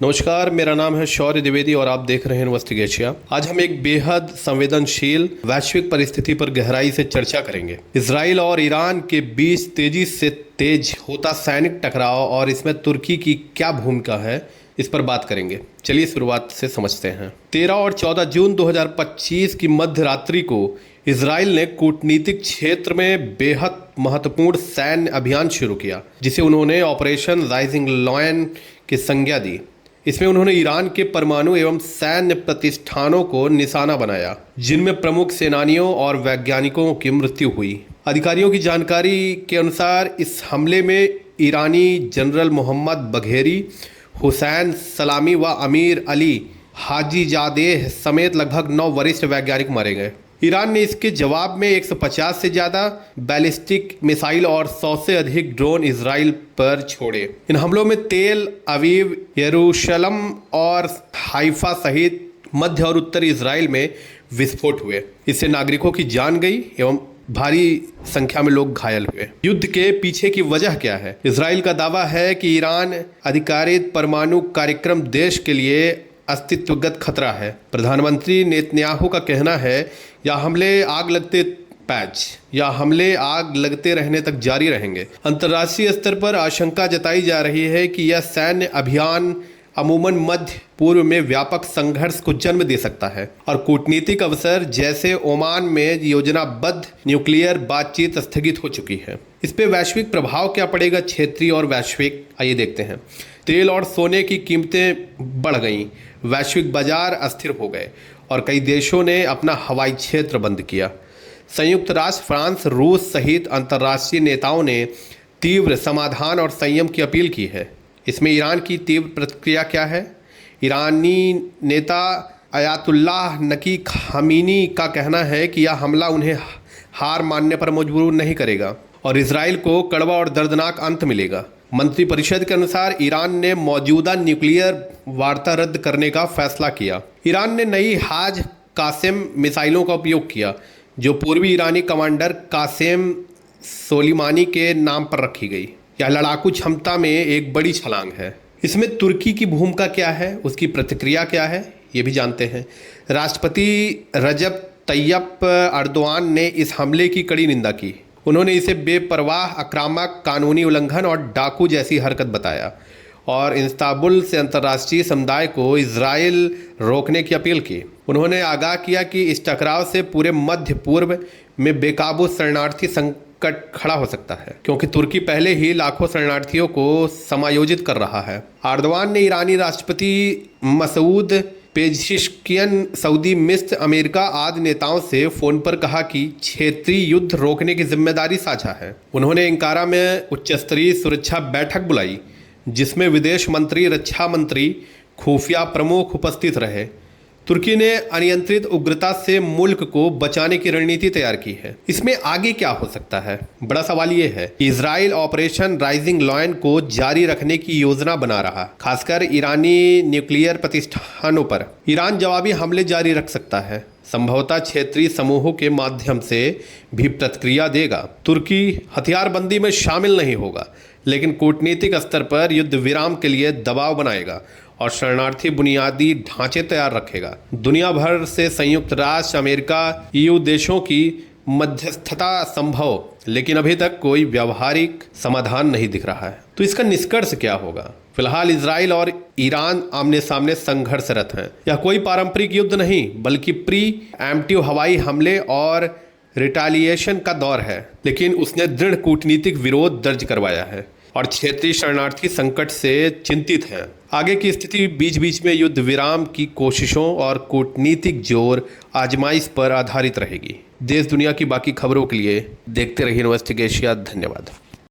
नमस्कार, मेरा नाम है शौर्य द्विवेदी और आप देख रहे हैं इन्वेस्टिगेशिया। आज हम एक बेहद संवेदनशील वैश्विक परिस्थिति पर गहराई से चर्चा करेंगे। इजराइल और ईरान के बीच तेजी से तेज होता सैनिक टकराव और इसमें तुर्की की क्या भूमिका है, इस पर बात करेंगे। चलिए शुरुआत से समझते हैं। 13 और 14 जून 2025 की मध्य रात्रि को इजराइल ने कूटनीतिक क्षेत्र में बेहद महत्वपूर्ण सैन्य अभियान शुरू किया, जिसे उन्होंने ऑपरेशन राइजिंग लॉयन की संज्ञा दी। इसमें उन्होंने ईरान के परमाणु एवं सैन्य प्रतिष्ठानों को निशाना बनाया, जिनमें प्रमुख सेनानियों और वैज्ञानिकों की मृत्यु हुई। अधिकारियों की जानकारी के अनुसार इस हमले में ईरानी जनरल मोहम्मद बघेरी, हुसैन सलामी व अमीर अली हाजीजादेह समेत लगभग 9 वरिष्ठ वैज्ञानिक मारे गए। ईरान ने इसके जवाब में 150 से ज़्यादा बैलिस्टिक मिसाइल और 100 से अधिक ड्रोन इजराइल पर छोड़े। इन हमलों में तेल अवीव, यरूशलम और हाइफा सहित मध्य और उत्तरी इजराइल में विस्फोट हुए। इससे नागरिकों की जान गई एवं भारी संख्या में लोग घायल हुए। युद्ध के पीछे की वजह क्या है? इजराइल का दावा है कि ईरान अधिकारित परमाणु कार्यक्रम देश के लिए अस्तित्वगत खतरा है। प्रधानमंत्री नेतन्याहू का कहना है या हमले आग लगते रहने तक जारी रहेंगे। अंतर्राष्ट्रीय स्तर पर आशंका जताई जा रही है कि यह सैन्य अभियान अमूमन मध्य पूर्व में व्यापक संघर्ष को जन्म दे सकता है और कूटनीतिक अवसर जैसे ओमान में योजनाबद्ध न्यूक्लियर बातचीत स्थगित हो चुकी है। इस पे वैश्विक प्रभाव क्या पड़ेगा, क्षेत्रीय और वैश्विक, आइए देखते हैं। तेल और सोने की कीमतें बढ़ गईं, वैश्विक बाजार अस्थिर हो गए और कई देशों ने अपना हवाई क्षेत्र बंद किया। संयुक्त राष्ट्र, फ्रांस, रूस सहित अंतर्राष्ट्रीय नेताओं ने तीव्र समाधान और संयम की अपील की है। इसमें ईरान की तीव्र प्रतिक्रिया क्या है? ईरानी नेता अयातुल्लाह नकी खामीनी का कहना है कि यह हमला उन्हें हार मानने पर मजबूर नहीं करेगा और इजराइल को कड़वा और दर्दनाक अंत मिलेगा। मंत्रिपरिषद के अनुसार ईरान ने मौजूदा न्यूक्लियर वार्ता रद्द करने का फैसला किया। ईरान ने नई हाज कासेम मिसाइलों का उपयोग किया, जो पूर्वी ईरानी कमांडर कासेम सोलीमानी के नाम पर रखी गई। यह लड़ाकू क्षमता में एक बड़ी छलांग है। इसमें तुर्की की भूमिका क्या है, उसकी प्रतिक्रिया क्या है, ये भी जानते हैं। राष्ट्रपति रजब तैयप अर्दोआन ने इस हमले की कड़ी निंदा की। उन्होंने इसे बेपरवाह, आक्रामक, कानूनी उल्लंघन और डाकू जैसी हरकत बताया और इस्तांबुल से अंतर्राष्ट्रीय समुदाय को इजराइल रोकने की अपील की। उन्होंने आगाह किया कि इस टकराव से पूरे मध्य पूर्व में बेकाबू शरणार्थी संकट खड़ा हो सकता है, क्योंकि तुर्की पहले ही लाखों शरणार्थियों को समायोजित कर रहा है। अर्दवान ने ईरानी राष्ट्रपति मसूद पेजिशकियन, सऊदी, मिस्र, अमेरिका आदि नेताओं से फोन पर कहा कि क्षेत्रीय युद्ध रोकने की जिम्मेदारी साझा है। उन्होंने अंकारा में उच्चस्तरीय सुरक्षा बैठक बुलाई, जिसमें विदेश मंत्री, रक्षा मंत्री, खुफिया प्रमुख उपस्थित रहे। तुर्की ने अनियंत्रित उग्रता से मुल्क को बचाने की रणनीति तैयार की है। इसमें आगे क्या हो सकता है? बड़ा सवाल ये है कि इजराइल ऑपरेशन राइजिंग लॉयन को जारी रखने की योजना बना रहा, खासकर ईरानी न्यूक्लियर प्रतिष्ठानों पर। ईरान जवाबी हमले जारी रख सकता है, संभवतः क्षेत्रीय समूहों के माध्यम से भी प्रतिक्रिया देगा। तुर्की हथियारबंदी में शामिल नहीं होगा, लेकिन कूटनीतिक स्तर पर युद्ध विराम के लिए दबाव बनाएगा और शरणार्थी बुनियादी ढांचे तैयार रखेगा। दुनिया भर से संयुक्त राष्ट्र, अमेरिका, ईयू देशों की मध्यस्थता संभव, लेकिन अभी तक कोई व्यावहारिक समाधान नहीं दिख रहा है। तो इसका निष्कर्ष क्या होगा? फिलहाल इजराइल और ईरान आमने सामने संघर्षरत हैं। यह कोई पारंपरिक युद्ध नहीं, बल्कि प्री एम्प्टिव हवाई हमले और रिटालिएशन का दौर है। लेकिन उसने दृढ़ कूटनीतिक विरोध दर्ज करवाया है और क्षेत्रीय शरणार्थी संकट से चिंतित हैं। आगे की स्थिति बीच बीच में युद्ध विराम की कोशिशों और कूटनीतिक जोर आजमाइश पर आधारित रहेगी। देश दुनिया की बाकी खबरों के लिए देखते रहिए इन्वेस्टिगेशिया। धन्यवाद।